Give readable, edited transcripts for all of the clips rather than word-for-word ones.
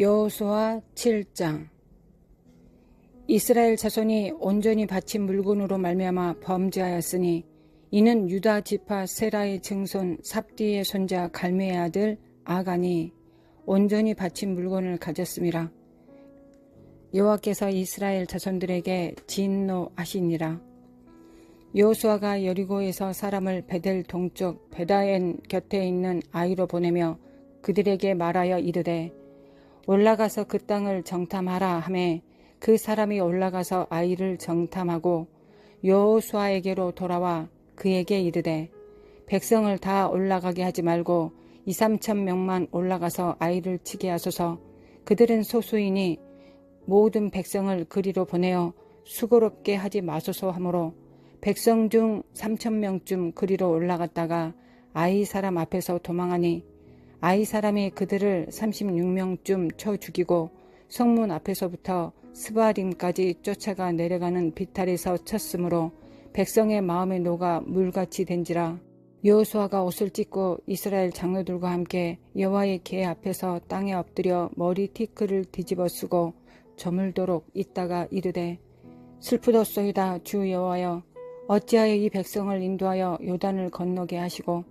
여호수아 7장. 이스라엘 자손이 온전히 바친 물건으로 말미암아 범죄하였으니 이는 유다 지파 세라의 증손 삽디의 손자 갈메의 아들 아간이 온전히 바친 물건을 가졌음이라. 여호와께서 이스라엘 자손들에게 진노하시니라. 여호수아가 여리고에서 사람을 베델 동쪽 베다엔 곁에 있는 아이로 보내며 그들에게 말하여 이르되 올라가서 그 땅을 정탐하라 하매 그 사람이 올라가서 아이를 정탐하고 여호수아에게로 돌아와 그에게 이르되 백성을 다 올라가게 하지 말고 2-3천 명만 올라가서 아이를 치게 하소서. 그들은 소수이니 모든 백성을 그리로 보내어 수고롭게 하지 마소서 하므로 백성 중 3천 명쯤 그리로 올라갔다가 아이 사람 앞에서 도망하니 아이 사람이 그들을 36명쯤 쳐 죽이고 성문 앞에서부터 스바림까지 쫓아가 내려가는 비탈에서 쳤으므로 백성의 마음에 녹아 물같이 된지라. 여호수아가 옷을 찢고 이스라엘 장로들과 함께 여호와의 궤 앞에서 땅에 엎드려 머리 티끌을 뒤집어 쓰고 저물도록 있다가 이르되 슬프도소이다. 주 여호와여, 어찌하여 이 백성을 인도하여 요단을 건너게 하시고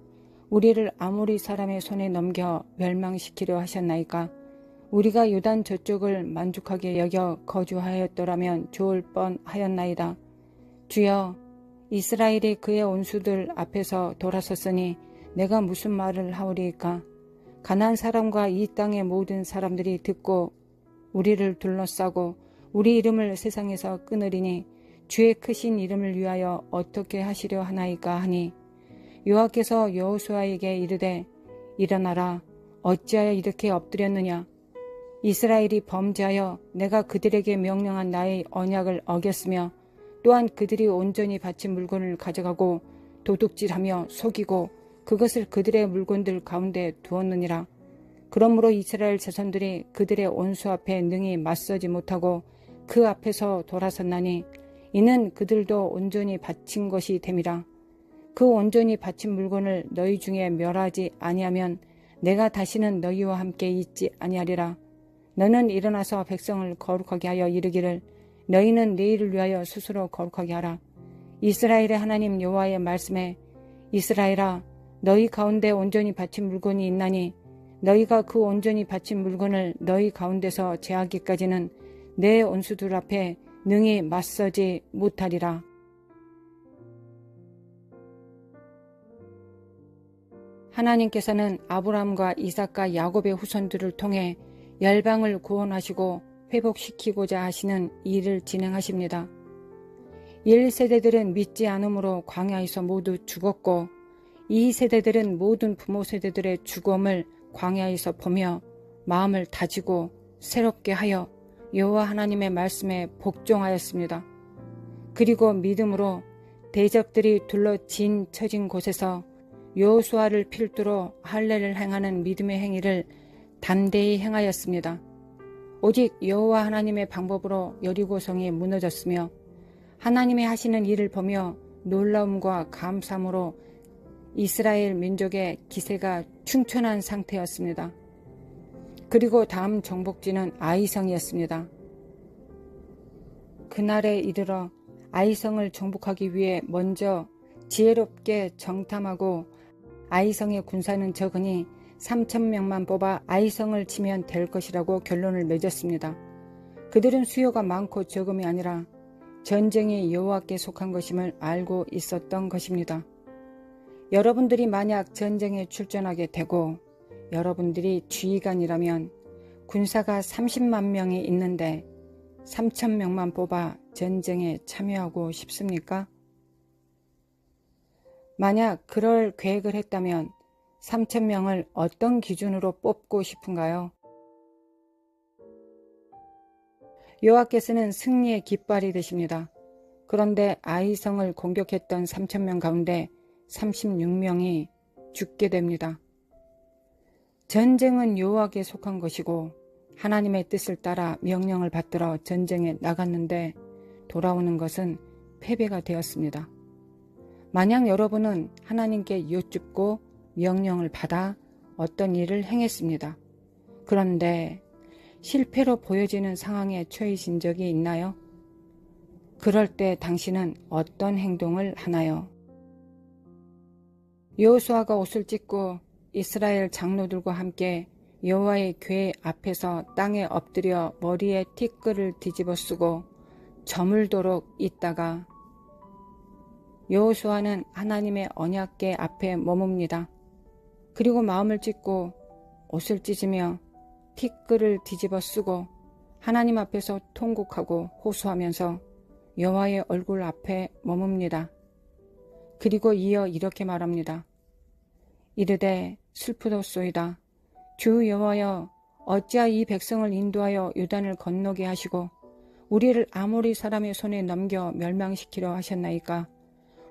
우리를 아모리 사람의 손에 넘겨 멸망시키려 하셨나이까. 우리가 요단 저쪽을 만족하게 여겨 거주하였더라면 좋을 뻔하였나이다. 주여, 이스라엘이 그의 온수들 앞에서 돌아섰으니 내가 무슨 말을 하오리이까. 가나안 사람과 이 땅의 모든 사람들이 듣고 우리를 둘러싸고 우리 이름을 세상에서 끊으리니 주의 크신 이름을 위하여 어떻게 하시려 하나이까 하니 여호와께서 여호수아에게 이르되 일어나라. 어찌하여 이렇게 엎드렸느냐. 이스라엘이 범죄하여 내가 그들에게 명령한 나의 언약을 어겼으며 또한 그들이 온전히 바친 물건을 가져가고 도둑질하며 속이고 그것을 그들의 물건들 가운데 두었느니라. 그러므로 이스라엘 자손들이 그들의 온수 앞에 능히 맞서지 못하고 그 앞에서 돌아섰나니 이는 그들도 온전히 바친 것이 됨이라. 그 온전히 바친 물건을 너희 중에 멸하지 아니하면 내가 다시는 너희와 함께 있지 아니하리라. 너는 일어나서 백성을 거룩하게 하여 이르기를 너희는 내일을 위하여 스스로 거룩하게 하라. 이스라엘의 하나님 여호와의 말씀에 이스라엘아, 너희 가운데 온전히 바친 물건이 있나니 너희가 그 온전히 바친 물건을 너희 가운데서 제하기까지는 내 온수들 앞에 능히 맞서지 못하리라. 하나님께서는 아브라함과 이삭과 야곱의 후손들을 통해 열방을 구원하시고 회복시키고자 하시는 일을 진행하십니다. 1세대들은 믿지 않음으로 광야에서 모두 죽었고 2세대들은 모든 부모 세대들의 죽음을 광야에서 보며 마음을 다지고 새롭게 하여 여호와 하나님의 말씀에 복종하였습니다. 그리고 믿음으로 대적들이 둘러 쳐진 곳에서 여호수아를 필두로 할례를 행하는 믿음의 행위를 담대히 행하였습니다. 오직 여호와 하나님의 방법으로 여리고성이 무너졌으며 하나님의 하시는 일을 보며 놀라움과 감사함으로 이스라엘 민족의 기세가 충천한 상태였습니다. 그리고 다음 정복지는 아이성이었습니다. 그날에 이르러 아이성을 정복하기 위해 먼저 지혜롭게 정탐하고 아이성의 군사는 적으니 3,000명만 뽑아 아이성을 치면 될 것이라고 결론을 맺었습니다. 그들은 수요가 많고 적음이 아니라 전쟁이 여호와께 속한 것임을 알고 있었던 것입니다. 여러분들이 만약 전쟁에 출전하게 되고 여러분들이 지휘관이라면 군사가 30만 명이 있는데 3,000명만 뽑아 전쟁에 참여하고 싶습니까? 만약 그럴 계획을 했다면 3,000명을 어떤 기준으로 뽑고 싶은가요? 여호와께서는 승리의 깃발이 되십니다. 그런데 아이성을 공격했던 3,000명 가운데 36명이 죽게 됩니다. 전쟁은 여호와께 속한 것이고 하나님의 뜻을 따라 명령을 받들어 전쟁에 나갔는데 돌아오는 것은 패배가 되었습니다. 만약 여러분은 하나님께 여쭙고 명령을 받아 어떤 일을 행했습니다. 그런데 실패로 보여지는 상황에 처해진 적이 있나요? 그럴 때 당신은 어떤 행동을 하나요? 여호수아가 옷을 찢고 이스라엘 장로들과 함께 여호와의 궤 앞에서 땅에 엎드려 머리에 티끌을 뒤집어 쓰고 저물도록 있다가 여호수아는 하나님의 언약궤 앞에 머뭅니다. 그리고 마음을 찢고 옷을 찢으며 티끌을 뒤집어 쓰고 하나님 앞에서 통곡하고 호소하면서 여호와의 얼굴 앞에 머뭅니다. 그리고 이어 이렇게 말합니다. 이르되 슬프도소이다. 주 여호와여, 어찌하여 이 백성을 인도하여 요단을 건너게 하시고 우리를 아모리 사람의 손에 넘겨 멸망시키려 하셨나이까?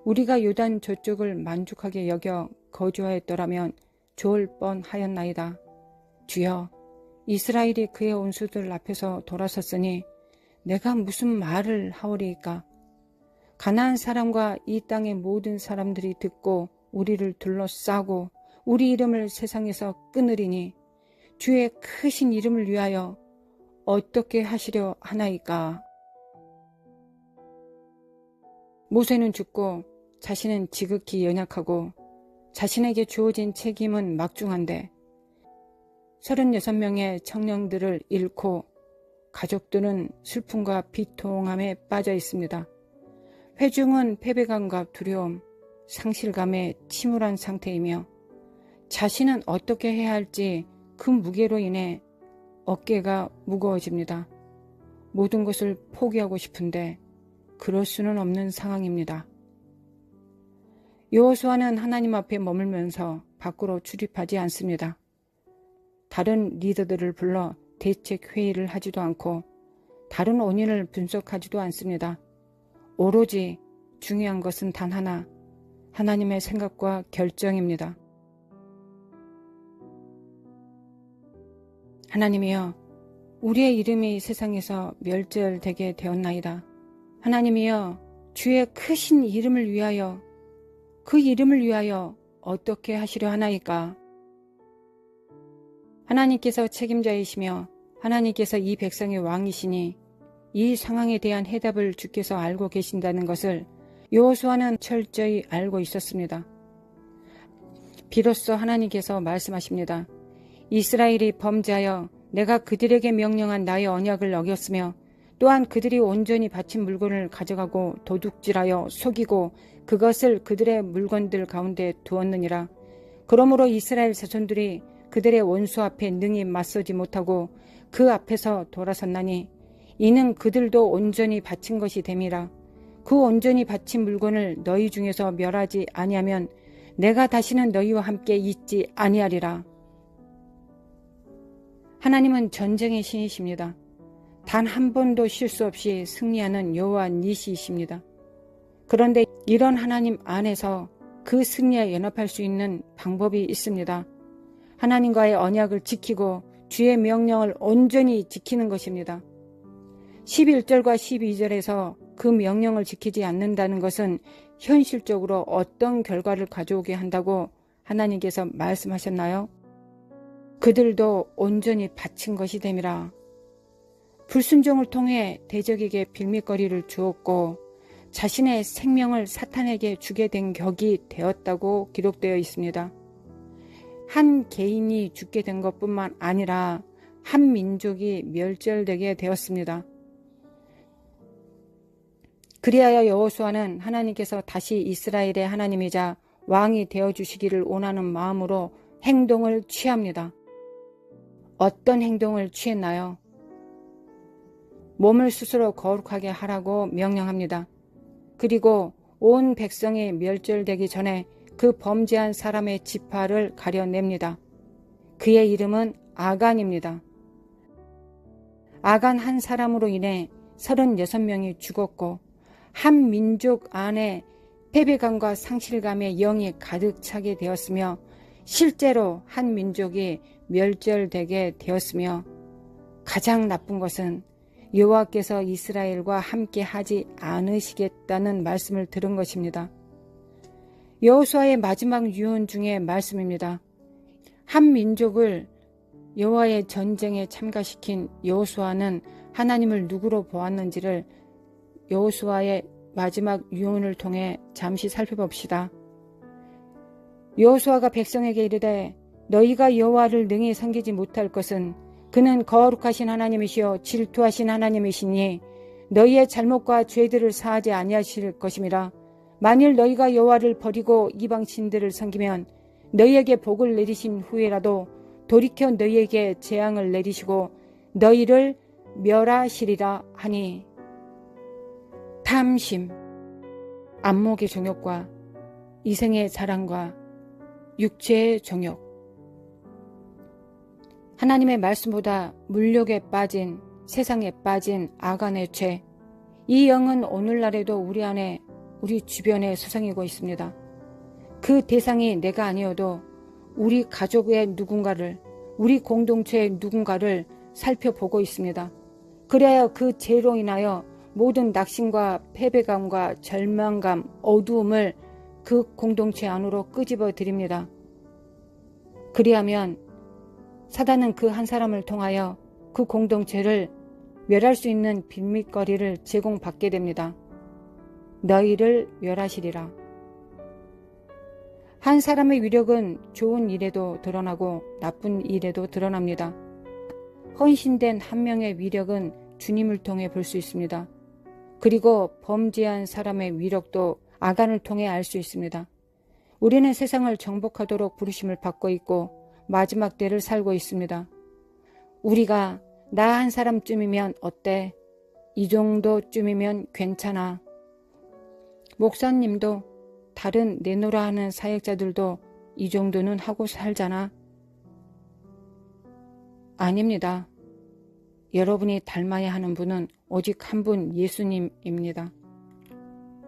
우리가 요단 저쪽을 만족하게 여겨 거주하였더라면 좋을 뻔하였나이다. 주여, 이스라엘이 그의 온수들 앞에서 돌아섰으니 내가 무슨 말을 하오리이까? 가나안 사람과 이 땅의 모든 사람들이 듣고 우리를 둘러싸고 우리 이름을 세상에서 끊으리니 주의 크신 이름을 위하여 어떻게 하시려 하나이까? 모세는 죽고 자신은 지극히 연약하고 자신에게 주어진 책임은 막중한데 36명의 청년들을 잃고 가족들은 슬픔과 비통함에 빠져 있습니다. 회중은 패배감과 두려움, 상실감에 침울한 상태이며 자신은 어떻게 해야 할지 그 무게로 인해 어깨가 무거워집니다. 모든 것을 포기하고 싶은데 그럴 수는 없는 상황입니다. 여호수아는 하나님 앞에 머물면서 밖으로 출입하지 않습니다. 다른 리더들을 불러 대책 회의를 하지도 않고 다른 원인을 분석하지도 않습니다. 오로지 중요한 것은 단 하나, 하나님의 생각과 결정입니다. 하나님이여, 우리의 이름이 세상에서 멸절되게 되었나이다. 하나님이여, 주의 크신 이름을 위하여, 그 이름을 위하여 어떻게 하시려 하나이까? 하나님께서 책임자이시며 하나님께서 이 백성의 왕이시니 이 상황에 대한 해답을 주께서 알고 계신다는 것을 여호수아는 철저히 알고 있었습니다. 비로소 하나님께서 말씀하십니다. 이스라엘이 범죄하여 내가 그들에게 명령한 나의 언약을 어겼으며 또한 그들이 온전히 바친 물건을 가져가고 도둑질하여 속이고 그것을 그들의 물건들 가운데 두었느니라. 그러므로 이스라엘 자손들이 그들의 원수 앞에 능히 맞서지 못하고 그 앞에서 돌아섰나니 이는 그들도 온전히 바친 것이 됨이라. 그 온전히 바친 물건을 너희 중에서 멸하지 아니하면 내가 다시는 너희와 함께 있지 아니하리라. 하나님은 전쟁의 신이십니다. 단 한 번도 실수 없이 승리하는 여호와 니시이십니다. 그런데 이런 하나님 안에서 그 승리에 연합할 수 있는 방법이 있습니다. 하나님과의 언약을 지키고 주의 명령을 온전히 지키는 것입니다. 11절과 12절에서 그 명령을 지키지 않는다는 것은 현실적으로 어떤 결과를 가져오게 한다고 하나님께서 말씀하셨나요? 그들도 온전히 바친 것이 됨이라. 불순종을 통해 대적에게 빌미거리를 주었고 자신의 생명을 사탄에게 주게 된 격이 되었다고 기록되어 있습니다. 한 개인이 죽게 된 것뿐만 아니라 한 민족이 멸절되게 되었습니다. 그리하여 여호수아는 하나님께서 다시 이스라엘의 하나님이자 왕이 되어주시기를 원하는 마음으로 행동을 취합니다. 어떤 행동을 취했나요? 몸을 스스로 거룩하게 하라고 명령합니다. 그리고 온 백성이 멸절되기 전에 그 범죄한 사람의 지파를 가려냅니다. 그의 이름은 아간입니다. 아간 한 사람으로 인해 36명이 죽었고 한 민족 안에 패배감과 상실감의 영이 가득 차게 되었으며 실제로 한 민족이 멸절되게 되었으며 가장 나쁜 것은 여호와께서 이스라엘과 함께 하지 않으시겠다는 말씀을 들은 것입니다. 여호수아의 마지막 유언 중의 말씀입니다. 한 민족을 여호와의 전쟁에 참가시킨 여호수아는 하나님을 누구로 보았는지를 여호수아의 마지막 유언을 통해 잠시 살펴봅시다. 여호수아가 백성에게 이르되 너희가 여호와를 능히 섬기지 못할 것은 그는 거룩하신 하나님이시여 질투하신 하나님이시니 너희의 잘못과 죄들을 사하지 아니하실 것임이라. 만일 너희가 여호와를 버리고 이방 신들을 섬기면 너희에게 복을 내리신 후에라도 돌이켜 너희에게 재앙을 내리시고 너희를 멸하시리라 하니. 탐심, 안목의 정욕과 이생의 자랑과 육체의 정욕, 하나님의 말씀보다 물욕에 빠진, 세상에 빠진 아간의 죄, 이 영은 오늘날에도 우리 안에, 우리 주변에 서성이고 있습니다. 그 대상이 내가 아니어도 우리 가족의 누군가를, 우리 공동체의 누군가를 살펴보고 있습니다. 그래야 그 죄로 인하여 모든 낙심과 패배감과 절망감, 어두움을 그 공동체 안으로 끄집어 드립니다. 그리하면 사단은 그 한 사람을 통하여 그 공동체를 멸할 수 있는 빌미거리를 제공받게 됩니다. 너희를 멸하시리라. 한 사람의 위력은 좋은 일에도 드러나고 나쁜 일에도 드러납니다. 헌신된 한 명의 위력은 주님을 통해 볼 수 있습니다. 그리고 범죄한 사람의 위력도 아간을 통해 알 수 있습니다. 우리는 세상을 정복하도록 부르심을 받고 있고 마지막 때를 살고 있습니다. 우리가 나 한 사람쯤이면 어때? 이 정도쯤이면 괜찮아. 목사님도 다른 내노라 하는 사역자들도 이 정도는 하고 살잖아. 아닙니다. 여러분이 닮아야 하는 분은 오직 한 분 예수님입니다.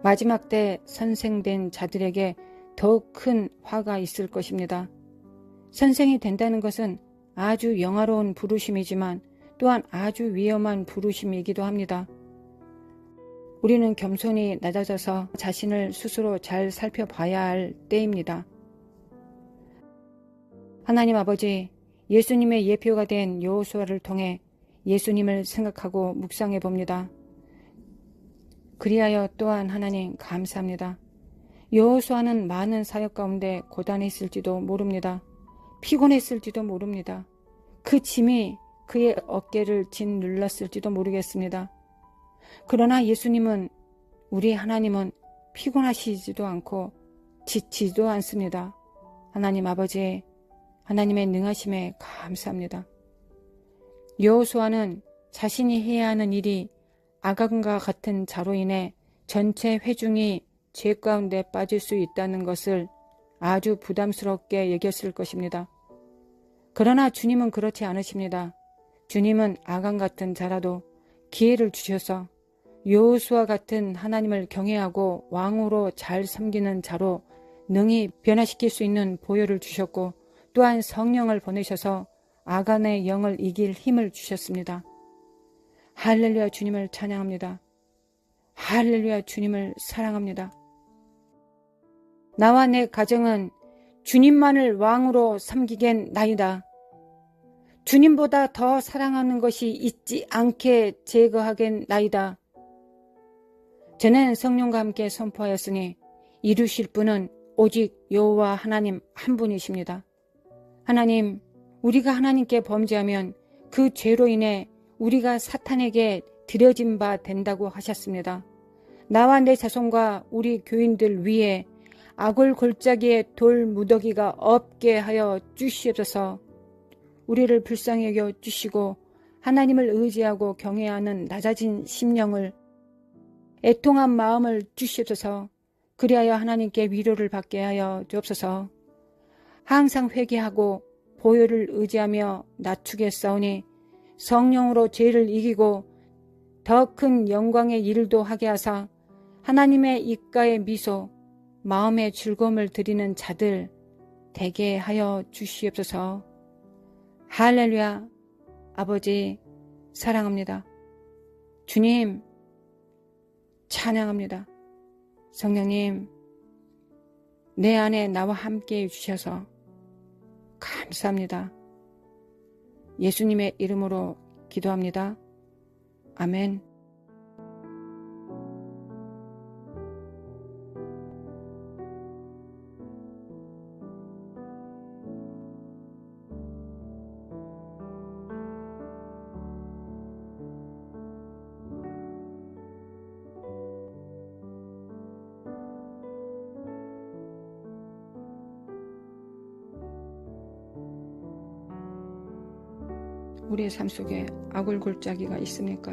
마지막 때 선생된 자들에게 더욱 큰 화가 있을 것입니다. 선생이 된다는 것은 아주 영화로운 부르심이지만 또한 아주 위험한 부르심이기도 합니다. 우리는 겸손히 낮아져서 자신을 스스로 잘 살펴봐야 할 때입니다. 하나님 아버지, 예수님의 예표가 된 여호수아를 통해 예수님을 생각하고 묵상해 봅니다. 그리하여 또한 하나님 감사합니다. 여호수아는 많은 사역 가운데 고단했을지도 모릅니다. 피곤했을지도 모릅니다. 그 짐이 그의 어깨를 짓눌렀을지도 모르겠습니다. 그러나 예수님은, 우리 하나님은 피곤하시지도 않고 지치지도 않습니다. 하나님 아버지, 하나님의 능하심에 감사합니다. 여호수아는 자신이 해야 하는 일이 아간과 같은 자로 인해 전체 회중이 죄 가운데 빠질 수 있다는 것을 아주 부담스럽게 여겼을 것입니다. 그러나 주님은 그렇지 않으십니다. 주님은 아간 같은 자라도 기회를 주셔서 여호수아 같은 하나님을 경외하고 왕으로 잘 섬기는 자로 능히 변화시킬 수 있는 보혈을 주셨고 또한 성령을 보내셔서 아간의 영을 이길 힘을 주셨습니다. 할렐루야, 주님을 찬양합니다. 할렐루야, 주님을 사랑합니다. 나와 내 가정은 주님만을 왕으로 섬기겠나이다. 주님보다 더 사랑하는 것이 있지 않게 제거하겠나이다. 저는 성령과 함께 선포하였으니 이루실 분은 오직 여호와 하나님 한 분이십니다. 하나님, 우리가 하나님께 범죄하면 그 죄로 인해 우리가 사탄에게 들여진 바 된다고 하셨습니다. 나와 내 자손과 우리 교인들 위에 악을 골짜기에 돌 무더기가 없게 하여 주시옵소서. 우리를 불쌍히 여겨 주시고 하나님을 의지하고 경외하는 낮아진 심령을, 애통한 마음을 주시옵소서. 그리하여 하나님께 위로를 받게 하여 주옵소서. 항상 회개하고 보혈을 의지하며 낮추겠사오니 성령으로 죄를 이기고 더 큰 영광의 일도 하게 하사 하나님의 입가의 미소, 마음의 즐거움을 드리는 자들 되게 하여 주시옵소서. 할렐루야. 아버지 사랑합니다. 주님 찬양합니다. 성령님, 내 안에 나와 함께 해주셔서 감사합니다. 예수님의 이름으로 기도합니다. 아멘. 우리의 삶 속에 악을 골짜기가 있습니까?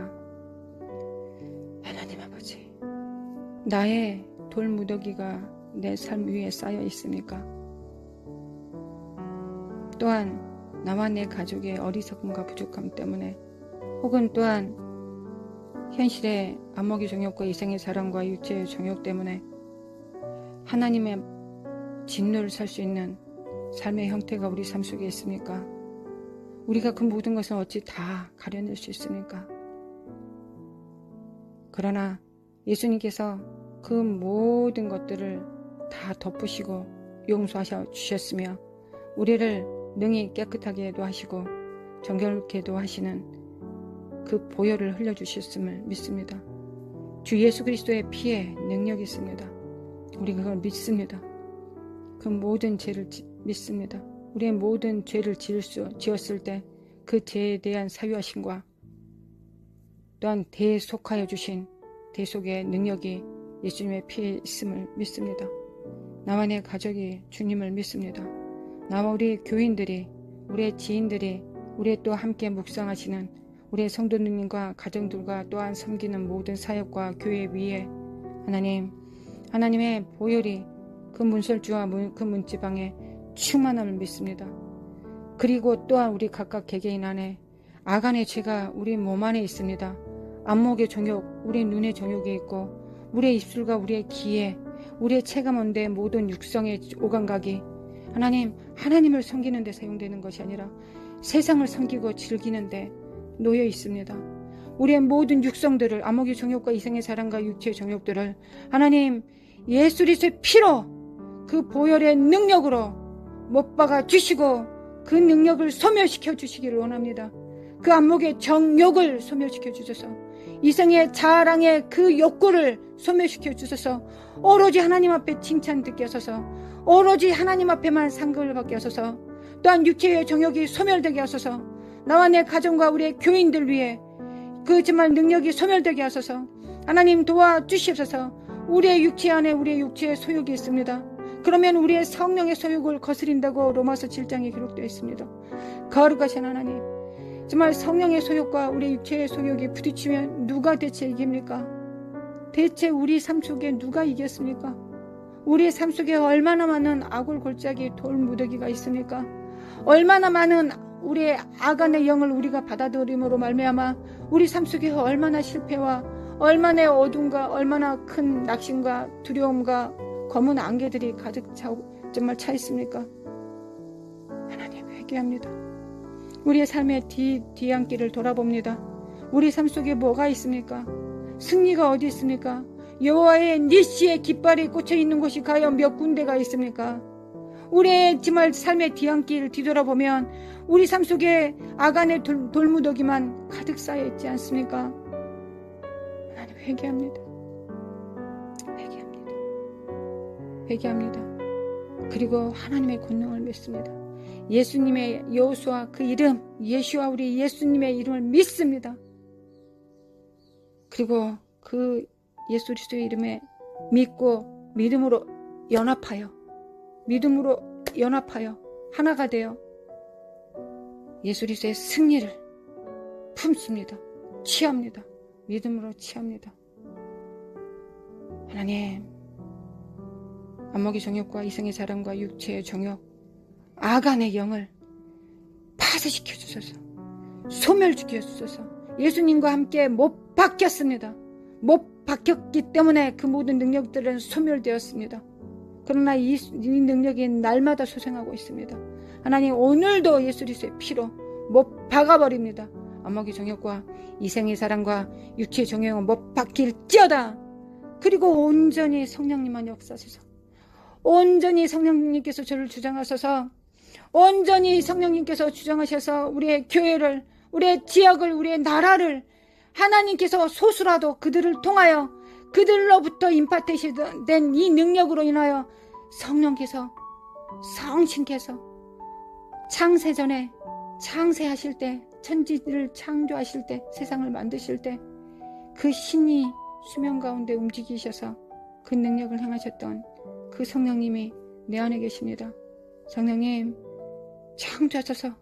하나님 아버지, 나의 돌무더기가 내 삶 위에 쌓여 있습니까? 또한 나와 내 가족의 어리석음과 부족함 때문에, 혹은 또한 현실의 안목의 정욕과 이생의 사랑과 육체의 정욕 때문에 하나님의 진노를 살 수 있는 삶의 형태가 우리 삶 속에 있습니까? 우리가 그 모든 것을 어찌 다 가려낼 수 있습니까? 그러나 예수님께서 그 모든 것들을 다 덮으시고 용서하셔 주셨으며 우리를 능히 깨끗하게도 하시고 정결케도 하시는 그 보혈을 흘려주셨음을 믿습니다. 주 예수 그리스도의 피에 능력이 있습니다. 우리가 그걸 믿습니다. 그 모든 죄를 믿습니다. 우리의 모든 죄를 지었을 때 그 죄에 대한 사유하심과 또한 대속하여 주신 대속의 능력이 예수님의 피에 있음을 믿습니다. 나와 내 가족이 주님을 믿습니다. 나와 우리 교인들이, 우리의 지인들이, 우리의 또 함께 묵상하시는 우리의 성도님과 가정들과 또한 섬기는 모든 사역과 교회 위에 하나님의 보혈이 그 문설주와 그 문지방에 충만함을 믿습니다. 그리고 또한 우리 각각 개개인 안에 악안의 죄가 우리 몸 안에 있습니다. 안목의 정욕, 우리 눈의 정욕이 있고 우리의 입술과 우리의 귀에, 우리의 체감원대 모든 육성의 오감각이 하나님을 섬기는 데 사용되는 것이 아니라 세상을 섬기고 즐기는 데 놓여 있습니다. 우리의 모든 육성들을, 안목의 정욕과 이생의 사랑과 육체의 정욕들을 하나님 예수 그리스도의 피로 그 보혈의 능력으로 못 박아 주시고 그 능력을 소멸시켜 주시기를 원합니다. 그 안목의 정욕을 소멸시켜 주셔서 이생의 자랑의 그 욕구를 소멸시켜 주셔서 오로지 하나님 앞에 칭찬 듣게 하소서, 오로지 하나님 앞에만 상급을 받게 하소서, 또한 육체의 정욕이 소멸되게 하소서, 나와 내 가정과 우리의 교인들 위해 그 정말 능력이 소멸되게 하소서. 하나님 도와주시옵소서. 우리의 육체 안에 우리의 육체의 소욕이 있습니다. 그러면 우리의 성령의 소욕을 거스린다고 로마서 7장에 기록되어 있습니다. 거룩하신 하나님, 정말 성령의 소욕과 우리 육체의 소욕이 부딪히면 누가 대체 이깁니까? 대체 우리 삶 속에 누가 이겼습니까? 우리의 삶 속에 얼마나 많은 악을 골짜기 돌무더기가 있습니까? 얼마나 많은 우리의 악안의 영을 우리가 받아들임으로 말미암아 우리 삶 속에 얼마나 실패와 얼마나 어둠과 얼마나 큰 낙심과 두려움과 검은 안개들이 가득 정말 차 있습니까? 하나님 회개합니다. 우리의 삶의 뒤안길을 돌아봅니다. 우리 삶 속에 뭐가 있습니까? 승리가 어디 있습니까? 여호와의 니시의 깃발이 꽂혀 있는 곳이 과연 몇 군데가 있습니까? 우리의 정말 삶의 뒤안길을 뒤돌아보면 우리 삶 속에 악안의 돌무더기만 가득 쌓여 있지 않습니까? 하나님 회개합니다. 회개합니다. 그리고 하나님의 권능을 믿습니다. 예수님의 여호수아 그 이름, 예수와 우리 예수님의 이름을 믿습니다. 그리고 그 예수 그리스도의 이름에 믿고 믿음으로 연합하여 하나가 되어 예수 그리스도의 승리를 품습니다. 취합니다. 믿음으로 취합니다. 하나님, 안목의 정욕과 이생의 자랑과 육체의 정욕, 악안의 영을 파쇄시켜 주소서, 소멸시켜 주소서. 예수님과 함께 못 박혔습니다. 못 박혔기 때문에 그 모든 능력들은 소멸되었습니다. 그러나 이 능력이 날마다 소생하고 있습니다. 하나님, 오늘도 예수 그리스도의 피로 못 박아버립니다. 안목의 정욕과 이생의 사랑과 육체의 정욕은 못 박힐지어다. 그리고 온전히 성령님만 역사하소서. 온전히 성령님께서 저를 주장하소서. 온전히 성령님께서 주장하셔서 우리의 교회를, 우리의 지역을, 우리의 나라를 하나님께서 소수라도 그들을 통하여 그들로부터 임파테이션 이 능력으로 인하여 성령께서, 성신께서 창세전에 창세하실 때, 천지를 창조하실 때, 세상을 만드실 때 그 신이 수면 가운데 움직이셔서 그 능력을 행하셨던 그 성령님이 내 안에 계십니다. 성령님, 창조하셔서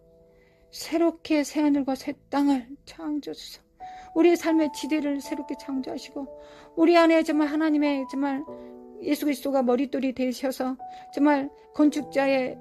새롭게 새하늘과 새 땅을 창조하셔서 우리의 삶의 지대를 새롭게 창조하시고 우리 안에 정말 하나님의 정말 예수 그리스도가 머릿돌이 되셔서 정말 건축자의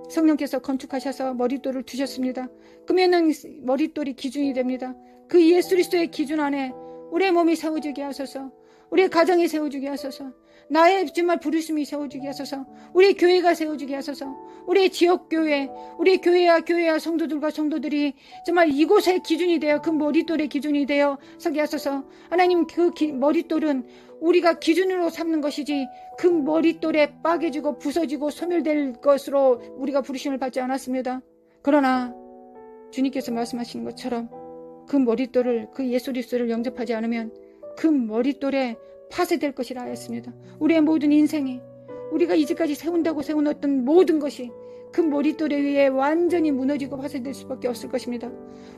성령께서 건축하셔서 머릿돌을 두셨습니다. 그러면은 머릿돌이 기준이 됩니다. 그 예수 그리스도의 기준 안에 우리의 몸이 세워지게 하소서, 우리의 가정이 세워지게 하소서, 나의 정말 부르심이 세워지게 하소서, 우리 교회가 세워지게 하소서, 우리 지역교회, 우리 교회와 성도들과 성도들이 정말 이곳의 기준이 되어 그 머릿돌의 기준이 되어 서게 하소서. 하나님, 그 머릿돌은 우리가 기준으로 삼는 것이지 그 머릿돌에 빠개지고 부서지고 소멸될 것으로 우리가 부르심을 받지 않았습니다. 그러나 주님께서 말씀하시는 것처럼 그 머릿돌을, 그 예수 그리스도를 영접하지 않으면 그 머릿돌에 파쇄될 것이라 하였습니다. 우리의 모든 인생이, 우리가 이제까지 세운다고 세워놓던 모든 것이 그 머릿돌에 의해 완전히 무너지고 파쇄될 수밖에 없을 것입니다.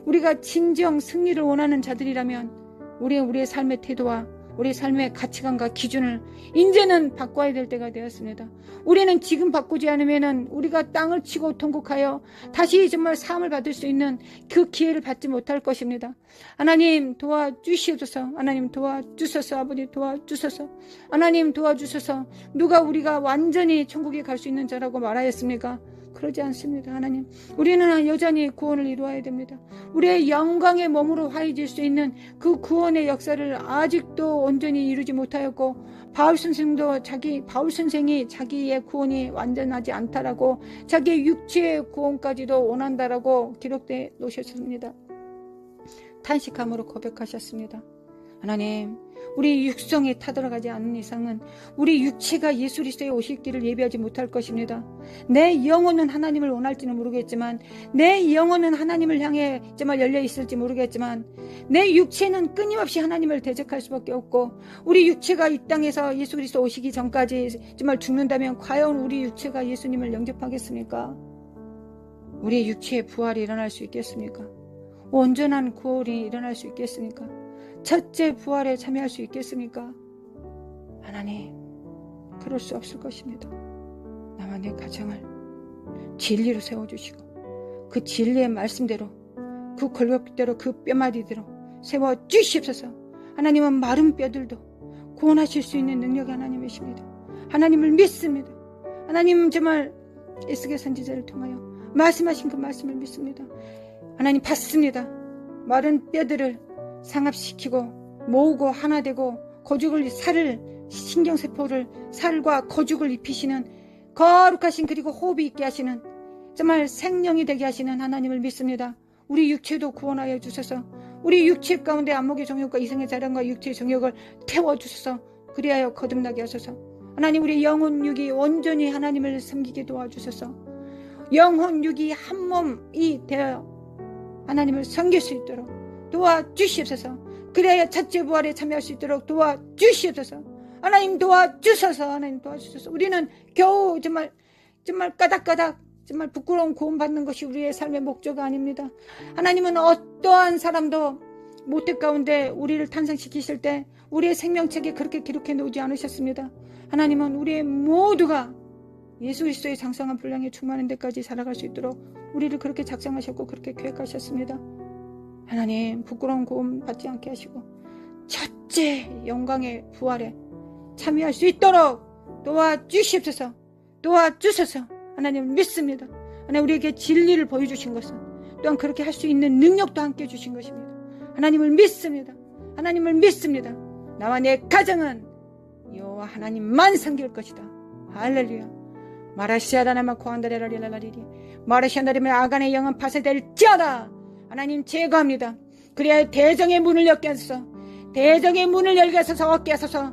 우리가 진정 승리를 원하는 자들이라면 우리의 삶의 태도와 우리 삶의 가치관과 기준을 이제는 바꿔야 될 때가 되었습니다. 우리는 지금 바꾸지 않으면 우리가 땅을 치고 통곡하여 다시 정말 사함을 받을 수 있는 그 기회를 받지 못할 것입니다. 하나님 도와주시옵소서. 하나님 도와주소서. 아버지 도와주소서. 하나님 도와주소서. 누가 우리가 완전히 천국에 갈 수 있는 자라고 말하였습니까? 그러지 않습니다. 하나님, 우리는 여전히 구원을 이루어야 됩니다. 우리의 영광의 몸으로 화해질 수 있는 그 구원의 역사를 아직도 온전히 이루지 못하였고, 바울 선생이 자기의 구원이 완전하지 않다라고, 자기의 육체의 구원까지도 원한다라고 기록되어 놓으셨습니다. 탄식함으로 고백하셨습니다. 하나님, 우리 육성에 타들어가지 않는 이상은 우리 육체가 예수 그리스도의 오실 길을 예비하지 못할 것입니다. 내 영혼은 하나님을 원할지는 모르겠지만, 내 영혼은 하나님을 향해 정말 열려 있을지 모르겠지만, 내 육체는 끊임없이 하나님을 대적할 수밖에 없고, 우리 육체가 이 땅에서 예수 그리스도 오시기 전까지 정말 죽는다면 과연 우리 육체가 예수님을 영접하겠습니까? 우리 육체의 부활이 일어날 수 있겠습니까? 온전한 구원이 일어날 수 있겠습니까? 첫째 부활에 참여할 수 있겠습니까? 하나님, 그럴 수 없을 것입니다. 나와 내 가정을 진리로 세워주시고 그 진리의 말씀대로, 그 골격대로, 그 뼈마디대로 세워주시옵소서. 하나님은 마른 뼈들도 구원하실 수 있는 능력의 하나님이십니다. 하나님을 믿습니다. 하나님은 정말 에스겔 선지자를 통하여 말씀하신 그 말씀을 믿습니다. 하나님 받습니다. 마른 뼈들을 상합시키고 모으고 하나 되고 신경세포를 살과 거죽을 입히시는 거룩하신, 그리고 호흡이 있게 하시는, 정말 생명이 되게 하시는 하나님을 믿습니다. 우리 육체도 구원하여 주셔서 우리 육체 가운데 안목의 정욕과 이성의 자랑과 육체의 정욕을 태워주셔서 그리하여 거듭나게 하소서. 하나님, 우리 영혼 육이 온전히 하나님을 섬기게 도와주셔서 영혼 육이 한 몸이 되어 하나님을 섬길 수 있도록 도와주시옵소서. 그래야 첫째 부활에 참여할 수 있도록 도와주시옵소서. 하나님 도와주셔서, 하나님 도와주셔서. 우리는 겨우 정말 까닥까닥 정말 부끄러운 구원 받는 것이 우리의 삶의 목표가 아닙니다. 하나님은 어떠한 사람도 모태 가운데 우리를 탄생시키실 때 우리의 생명책에 그렇게 기록해 놓지 않으셨습니다. 하나님은 우리의 모두가 예수 그리스도의 장성한 분량에 충만한 데까지 살아갈 수 있도록 우리를 그렇게 작정하셨고 그렇게 계획하셨습니다. 하나님, 부끄러운 구원 받지 않게 하시고 첫째 영광의 부활에 참여할 수 있도록 도와주시옵소서. 도와주셔서 하나님 믿습니다. 하나님, 우리에게 진리를 보여주신 것은 또한 그렇게 할 수 있는 능력도 함께 주신 것입니다. 하나님을 믿습니다. 하나님을 믿습니다. 나와 내 가정은 여호와 하나님만 섬길 것이다. 할렐루야. 마라시아다나마 코안다레라리라리리 마라시아다리면 아간의 영은 파쇄될지어다. 하나님 제거합니다. 그래야 대정의 문을 열게 하소서. 대정의 문을 열게 하소서. 얻게 하소서.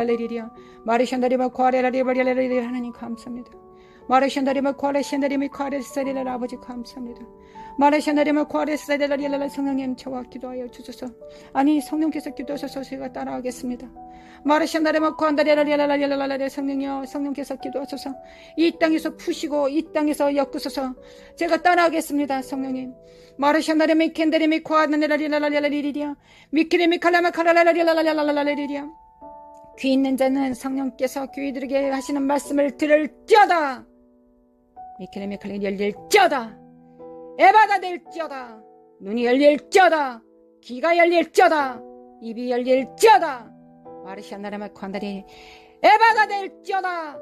라리리리야 마르샨다리마 과레라리바리라리 하나님 감사합니다. 마르샨다리마 과레샨다리미 과레사리라 아버지 감사합니다. 마르샨다리마 과레사리라리라 성령님 저와 기도하여 주소서. 아니 성령께서 기도하셔서 제가 따라하겠습니다. 마르샨다리마 과레라리라리라리 성령이여 성령께서 기도하소서. 이 땅에서 푸시고 이 땅에서 엮으소서. 제가 따라하겠습니다. 성령님 마르샨다리미 켄다리미 과레라리라리라리리리야 미키리미 칼라마 칼라라리라리라리라리리야 귀 있는 자는 성령께서 귀 들게 하시는 말씀을 들을지어다. 미켈레 칼리 열릴지어다. 에바가 될지어다. 눈이 열릴지어다. 귀가 열릴지어다. 입이 열릴지어다. 마르시아나라마 콴다리 에바가 될지어다.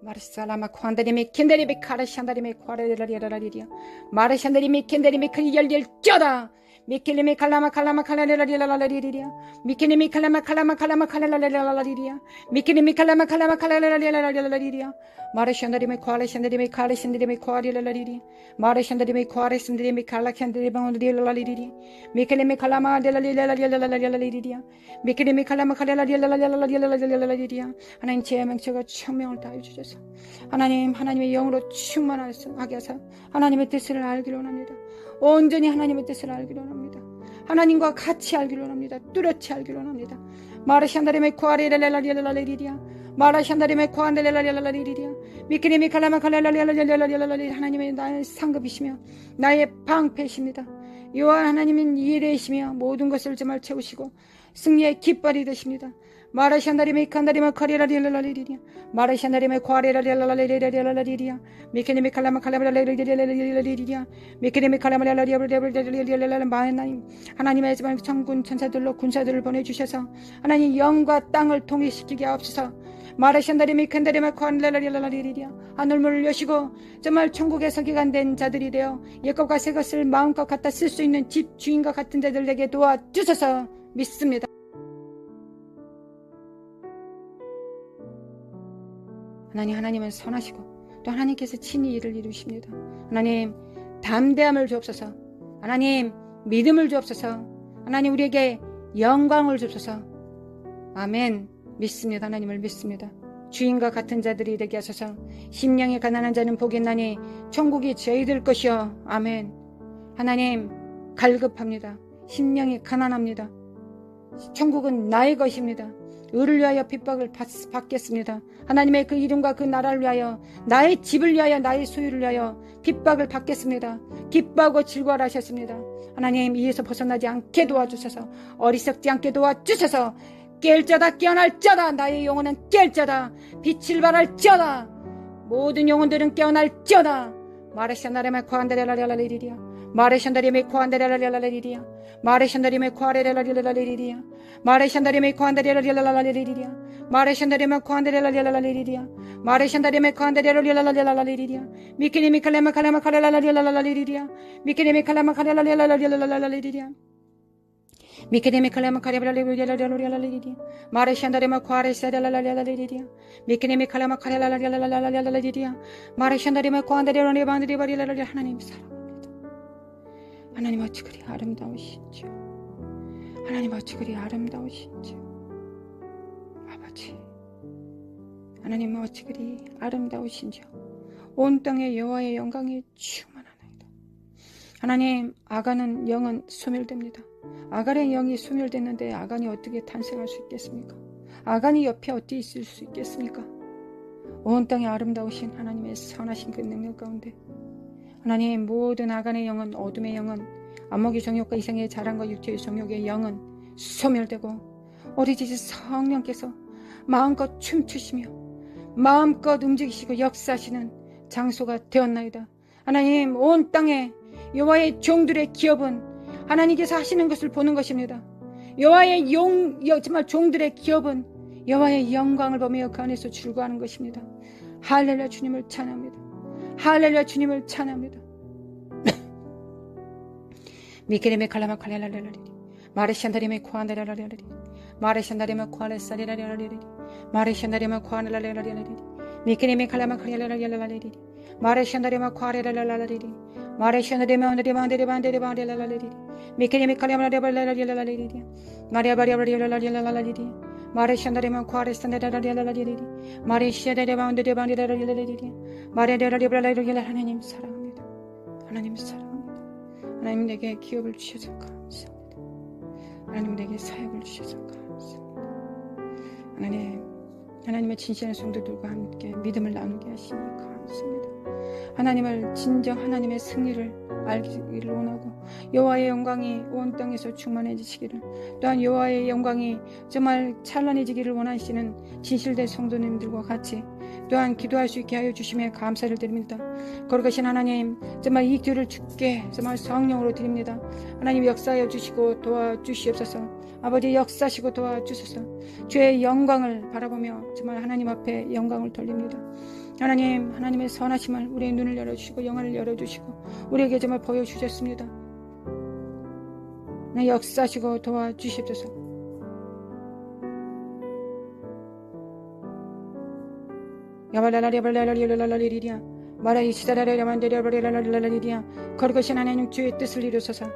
마르살라마 콴다리미 킨데리미 카르샨다리미 과레라리라리리야 마르샨다리미 킨데리미 칼리 열릴지어다. 미켈레미 칼라마 칼라마 칼라라리라리리리야 미켈레미 칼라마 칼라마 칼라마 칼라라리라리리야 미켈레미 칼라마 칼라마 칼라라리라리라리리야 마르샨다리미 과레샨다리미 카르샨다리미 과리라리리 마르샨다리미 과레샨다리미 칼라샨다리방리라리리 미켈레미 칼라마 데라리라리라리라리리야 미켈레미 칼라마 칼라라리라리라리라리리야 하나님 제 명체가 천명을 다해 주셔서 하나님의 영으로 충만하게 하사 하나님의 뜻을 알기로 합니다. 온전히 하나님의 뜻을 알기로 합니다. 하나님과 같이 알기로 합니다. 뚜렷이 알기로 합니다. 마르샨다리메 코아리라라리라리리리야 마라샨다리메 코안델라라리라리리리야 미키리미 칼라마 칼라라리라리라리라리 하나님의 나의 상급이시며 나의 방패이십니다. 여호와 하나님은 이레이시며 모든 것을 정말 채우시고 승리의 깃발이 되십니다. 마라샨다리메 칸다리메 카리라리라리리리야 마라샨다리메 코아리라리라리라리라리리야 미키리미 칼라마 칼라라리라리라리라리야 미키리미 칼라마라리라리라리라리라리 하나님 하나님의 천군 천사들로 군사들을 보내주셔서 하나님 영과 땅을 통일시키게 하옵소서. 마라샨다리메 칸다리메 코아리라리라리리야 하늘문을 여시고 정말 천국에 서기관 된 자들이 되어 옛것과 새것을 마음껏 갖다 쓸 수 있는 집 주인과 같은 자들에게 도와주셔서 믿습니다. 하나님은 선하시고 또 하나님께서 친히 일을 이루십니다. 하나님 담대함을 주옵소서. 하나님 믿음을 주옵소서. 하나님 우리에게 영광을 주옵소서. 아멘. 믿습니다. 하나님을 믿습니다. 주인과 같은 자들이 되게 하소서. 심령이 가난한 자는 복이 있나니 천국이 저희들 것이요. 아멘. 하나님 갈급합니다. 심령이 가난합니다. 천국은 나의 것입니다. 의를 위하여 핍박을 받겠습니다. 하나님의 그 이름과 그 나라를 위하여, 나의 집을 위하여, 나의 소유를 위하여 핍박을 받겠습니다. 기뻐하고 즐거워라 하셨습니다. 하나님 이에서 벗어나지 않게 도와주셔서, 어리석지 않게 도와주셔서, 깰 자다 깨어날 자다. 나의 영혼은 깰 자다. 빛을 발할 자다. 모든 영혼들은 깨어날 자다. 마레샤나레메 코안데레라리리리리야. 마레샤나레메 코안데레라리리리리야. 마레샤나레메 코아레레라리리리리야. 마레샤나레메 코안데레라리리리리야. 마레샤나레메 코안데레라리리리리야. 마레샤나레메 코안데레라리리리리야. 미키니미 칼레마 칼레마 칼레라리리리리야. 미키니미 칼레마 칼레라리리리리야. 미케데메 칼라마 카레발라리리리리리리리리리리 마레샨다레마 코아레사달라라리리리리리 미케데메 칼라마 카레라라리리리리리리리 마레샨다레마 코안다레라리바리리리리리 하나님 사랑합니다. 하나님 어찌 그리 아름다우신지요. 하나님 어찌 그리 아름다우신지요. 아버지 하나님 어찌 그리 아름다우신지요. 온 땅에 여호와의 영광이 충만하나이다. 하나님 아간은 영은 소멸됩니다. 아간의 영이 소멸됐는데 아간이 어떻게 탄생할 수 있겠습니까? 아간이 옆에 어디 있을 수 있겠습니까? 온 땅에 아름다우신 하나님의 선하신 그 능력 가운데 하나님 모든 아간의 영은, 어둠의 영은, 안목의 정욕과 이생의 자랑과 육체의 정욕의 영은 소멸되고 오로지 성령께서 마음껏 춤추시며 마음껏 움직이시고 역사하시는 장소가 되었나이다. 하나님 온 땅에 여호와의 종들의 기업은 하나님께서 하시는 것을 보는 것입니다. 여호와의 정말 종들의 기업은 여호와의 영광을 보며 그 안에서 즐거워하는 것입니다. 할렐루야 주님을 찬양합니다. 할렐루야 주님을 찬양합니다. 미케레메 칼라마 칼레라라라리 마레샨다리메 코안다라라라리 마레샨다리메 코알레사리라라라리 마레샨다리메 코안라라라라리 미케레메 칼라마 칼레라라라라리 마레샨다리메 코아레라라라리 마레샨다리메 온데리반데리반데리반데라라리 미케레메 칼라마라라라라라리 마레바리아바리아라라라라리 마레샨다리메 코아레산다라라라라리 마레샤데레반데리반데라라라리 마레데라리브라라리 하나님 사랑합니다. 하나님 사랑합니다. 하나님 내게 기업을 주셔서 감사합니다. 하나님 내게 사역을 주셔서 감사합니다. 하나님의 진실한 성도들과 함께 믿음을 나누게 하시니 감사합니다. 하나님을 진정 하나님의 승리를 알기를 원하고 여호와의 영광이 온 땅에서 충만해지시기를, 또한 여호와의 영광이 정말 찬란해지기를 원하시는 진실된 성도님들과 같이 또한 기도할 수 있게 하여 주심에 감사를 드립니다. 거룩하신 하나님, 정말 이 기도를 주께 정말 성령으로 드립니다. 하나님 역사하여 주시고 도와주시옵소서. 아버지 역사하시고 도와주소서. 주의 영광을 바라보며 정말 하나님 앞에 영광을 돌립니다. 하나님의 선하심을 우리의 눈을 열어주시고 영안을 열어주시고 우리에게 정말 보여주셨습니다. 역사하시고 도와주시옵소서. 야발라라리아발라라리아라라리리리아 마라이시다라리아만데리아발라라리리리아 거룩하신 하나님 주의 뜻을 이루소서.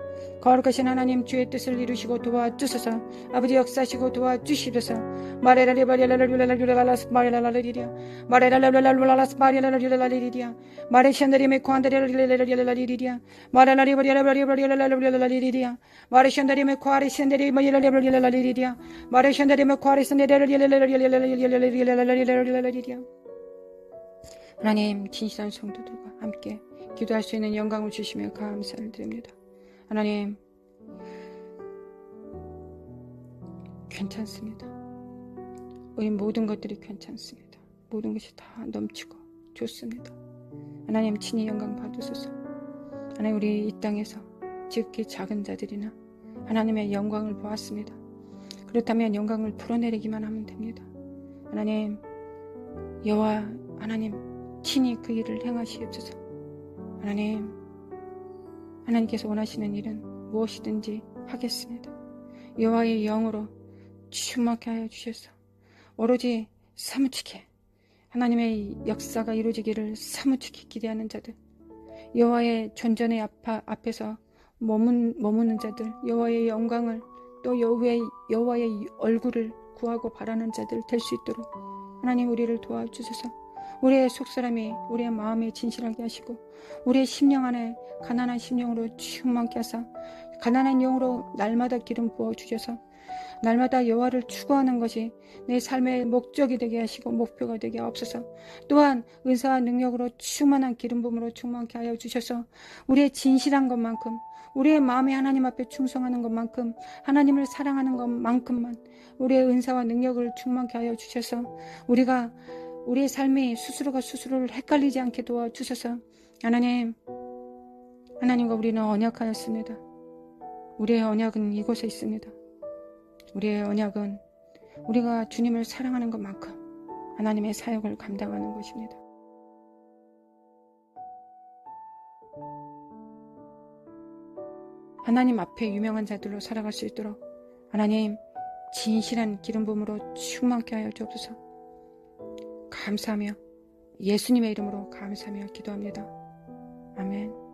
거룩하신 하나님 주의 뜻을 이루시고 도와주소서. 아버지 역사하시고 도와주시소서. 마레라리바리아라라리라라라라스 마레라라리리아 마레라라라라라라스 마레라라리라라리리아 마레샨다리메 코안다리라리라라리라리리아 마레라리바리아라라리바리아라라리라라리리아 마레샨다리메 코아리샌다리마이라리라리라리리아 마레샨다리메 코아리샌다리라리라리라리라리라리라리리아 하나님 진실한 성도들과 함께 기도할 수 있는 영광을 주시며 감사를 드립니다. 하나님 괜찮습니다. 우리 모든 것들이 괜찮습니다. 모든 것이 다 넘치고 좋습니다. 하나님 친히 영광 받으소서. 하나님 우리 이 땅에서 지극히 작은 자들이나 하나님의 영광을 보았습니다. 그렇다면 영광을 풀어내리기만 하면 됩니다. 하나님 여호와 하나님 친히 그 일을 행하시옵소서. 하나님께서 원하시는 일은 무엇이든지 하겠습니다. 여호와의 영으로 충만케 하여 주셔서 오로지 사무치게 하나님의 역사가 이루어지기를 사무치게 기대하는 자들, 여호와의 전전의 앞에서 머무는 자들, 여호와의 영광을 또 여호와의 얼굴을 구하고 바라는 자들 될 수 있도록 하나님 우리를 도와주셔서 우리의 속사람이 우리의 마음에 진실하게 하시고 우리의 심령 안에 가난한 심령으로 충만케 하사 가난한 영으로 날마다 기름 부어주셔서 날마다 여호와를 추구하는 것이 내 삶의 목적이 되게 하시고 목표가 되게 하옵소서. 또한 은사와 능력으로 충만한 기름 부음으로 충만케 하여 주셔서 우리의 진실한 것만큼 우리의 마음에 하나님 앞에 충성하는 것만큼 하나님을 사랑하는 것만큼만 우리의 은사와 능력을 충만케 하여 주셔서 우리가 우리의 삶이 스스로를 헷갈리지 않게 도와주셔서 하나님과 우리는 언약하였습니다. 우리의 언약은 이곳에 있습니다. 우리의 언약은 우리가 주님을 사랑하는 것만큼 하나님의 사역을 감당하는 것입니다. 하나님 앞에 유명한 자들로 살아갈 수 있도록 하나님 진실한 기름 부음으로 충만케 하여 주옵소서. 감사하며 예수님의 이름으로 감사하며 기도합니다. 아멘.